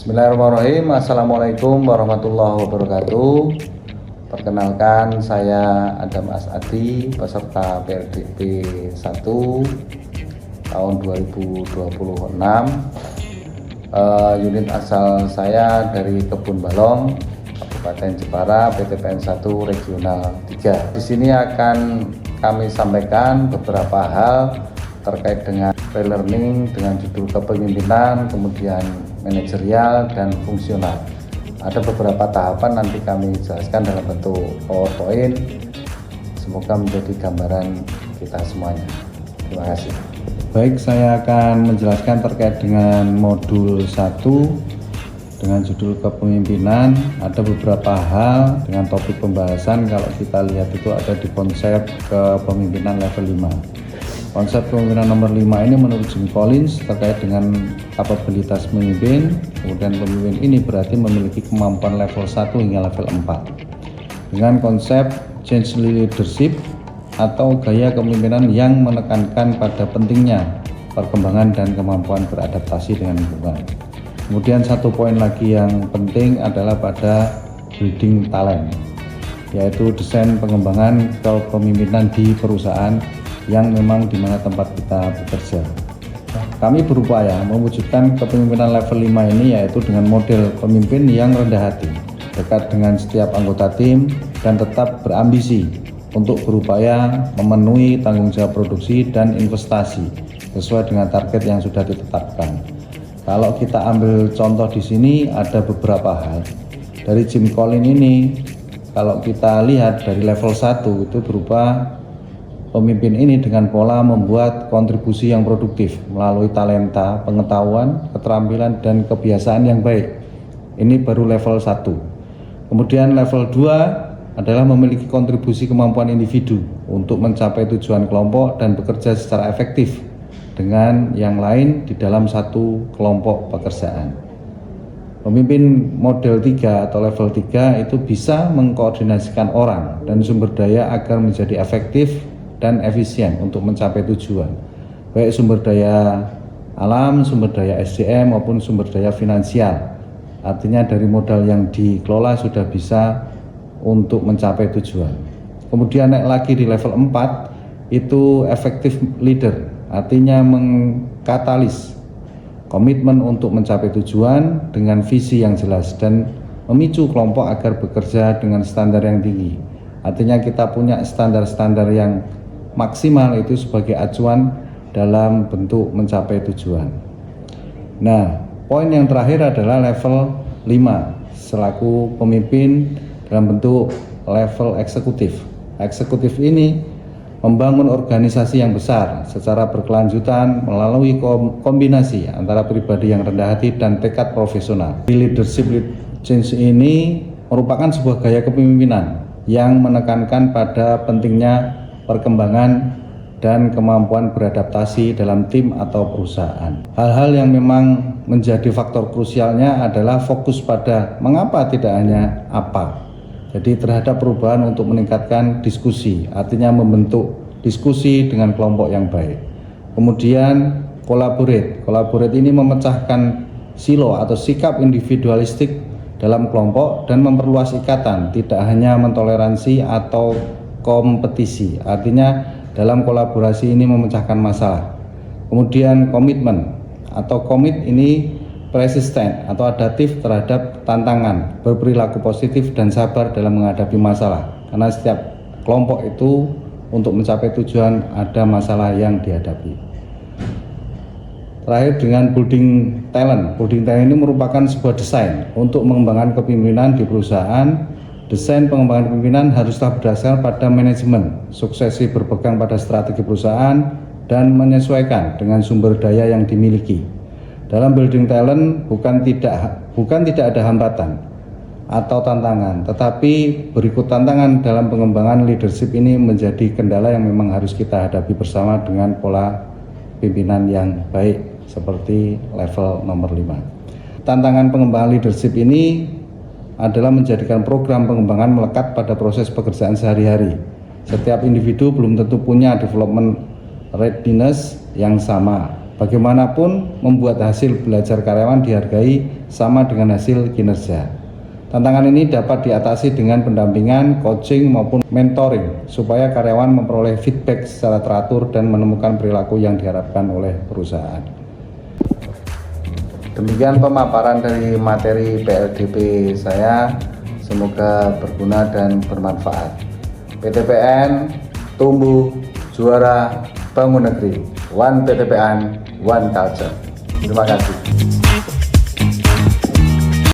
Bismillahirrahmanirrahim. Assalamualaikum warahmatullahi wabarakatuh. Perkenalkan, saya Adam Asadi, peserta PLDP 1 tahun 2026. Unit asal saya dari Kebun Balong, Kabupaten Jepara, PTPN 1 Regional 3. Di sini akan kami sampaikan beberapa hal terkait dengan relearning dengan judul kepemimpinan, kemudian manajerial dan fungsional. Ada beberapa tahapan nanti kami jelaskan dalam bentuk PowerPoint. Semoga menjadi gambaran kita semuanya. Terima kasih. Baik, saya akan menjelaskan terkait dengan modul 1 dengan judul kepemimpinan. Ada beberapa hal dengan topik pembahasan. Kalau kita lihat itu ada di konsep kepemimpinan level 5. Konsep kepemimpinan nomor 5 ini menurut Jim Collins terkait dengan kapabilitas memimpin. Kemudian pemimpin ini berarti memiliki kemampuan level 1 hingga level 4. Dengan konsep change leadership atau gaya kepemimpinan yang menekankan pada pentingnya perkembangan dan kemampuan beradaptasi dengan lingkungan. Kemudian satu poin lagi yang penting adalah pada building talent, yaitu desain pengembangan kepemimpinan di perusahaan yang memang di mana tempat kita bekerja. Kami berupaya mewujudkan kepemimpinan level 5 ini yaitu dengan model pemimpin yang rendah hati, dekat dengan setiap anggota tim, dan tetap berambisi untuk berupaya memenuhi tanggung jawab produksi dan investasi sesuai dengan target yang sudah ditetapkan. Kalau kita ambil contoh di sini ada beberapa hal. Dari Jim Collins ini, kalau kita lihat dari level 1 itu berupa pemimpin ini dengan pola membuat kontribusi yang produktif melalui talenta, pengetahuan, keterampilan, dan kebiasaan yang baik. Ini baru level 1. Kemudian level 2 adalah memiliki kontribusi kemampuan individu untuk mencapai tujuan kelompok dan bekerja secara efektif dengan yang lain di dalam satu kelompok pekerjaan. Pemimpin model 3 atau level 3 itu bisa mengkoordinasikan orang dan sumber daya agar menjadi efektif dan efisien untuk mencapai tujuan, baik sumber daya alam, sumber daya SDM maupun sumber daya finansial. Artinya dari modal yang dikelola sudah bisa untuk mencapai tujuan. Kemudian naik lagi di level 4 itu effective leader, artinya mengkatalis komitmen untuk mencapai tujuan dengan visi yang jelas dan memicu kelompok agar bekerja dengan standar yang tinggi. Artinya kita punya standar-standar yang maksimal itu sebagai acuan dalam bentuk mencapai tujuan. Nah, poin yang terakhir adalah level 5 selaku pemimpin dalam bentuk level eksekutif. Eksekutif ini membangun organisasi yang besar secara berkelanjutan melalui kombinasi antara pribadi yang rendah hati dan tekad profesional. Leadership change ini merupakan sebuah gaya kepemimpinan yang menekankan pada pentingnya perkembangan dan kemampuan beradaptasi dalam tim atau perusahaan. Hal-hal yang memang menjadi faktor krusialnya adalah fokus pada mengapa, tidak hanya apa. Jadi terhadap perubahan untuk meningkatkan diskusi, artinya membentuk diskusi dengan kelompok yang baik. Kemudian collaborate ini memecahkan silo atau sikap individualistik dalam kelompok dan memperluas ikatan, tidak hanya mentoleransi atau kompetisi. Artinya dalam kolaborasi ini memecahkan masalah. Kemudian komitmen atau komit ini persisten atau adaptif terhadap tantangan, berperilaku positif dan sabar dalam menghadapi masalah. Karena setiap kelompok itu untuk mencapai tujuan ada masalah yang dihadapi. Terakhir dengan building talent. Building talent ini merupakan sebuah desain untuk mengembangkan kepemimpinan di perusahaan. Desain pengembangan pimpinan haruslah berdasarkan pada manajemen, suksesi berpegang pada strategi perusahaan, dan menyesuaikan dengan sumber daya yang dimiliki. Dalam building talent bukan tidak ada hambatan atau tantangan, tetapi berikut tantangan dalam pengembangan leadership ini menjadi kendala yang memang harus kita hadapi bersama dengan pola pimpinan yang baik seperti level nomor 5. Tantangan pengembangan leadership ini adalah menjadikan program pengembangan melekat pada proses pekerjaan sehari-hari. Setiap individu belum tentu punya development readiness yang sama. Bagaimanapun, membuat hasil belajar karyawan dihargai sama dengan hasil kinerja. Tantangan ini dapat diatasi dengan pendampingan, coaching, maupun mentoring supaya karyawan memperoleh feedback secara teratur dan menemukan perilaku yang diharapkan oleh perusahaan. Demikian pemaparan dari materi PLDP saya, semoga berguna dan bermanfaat. PTPN tumbuh, juara, bangun negeri. One PTPN, one culture. Terima kasih.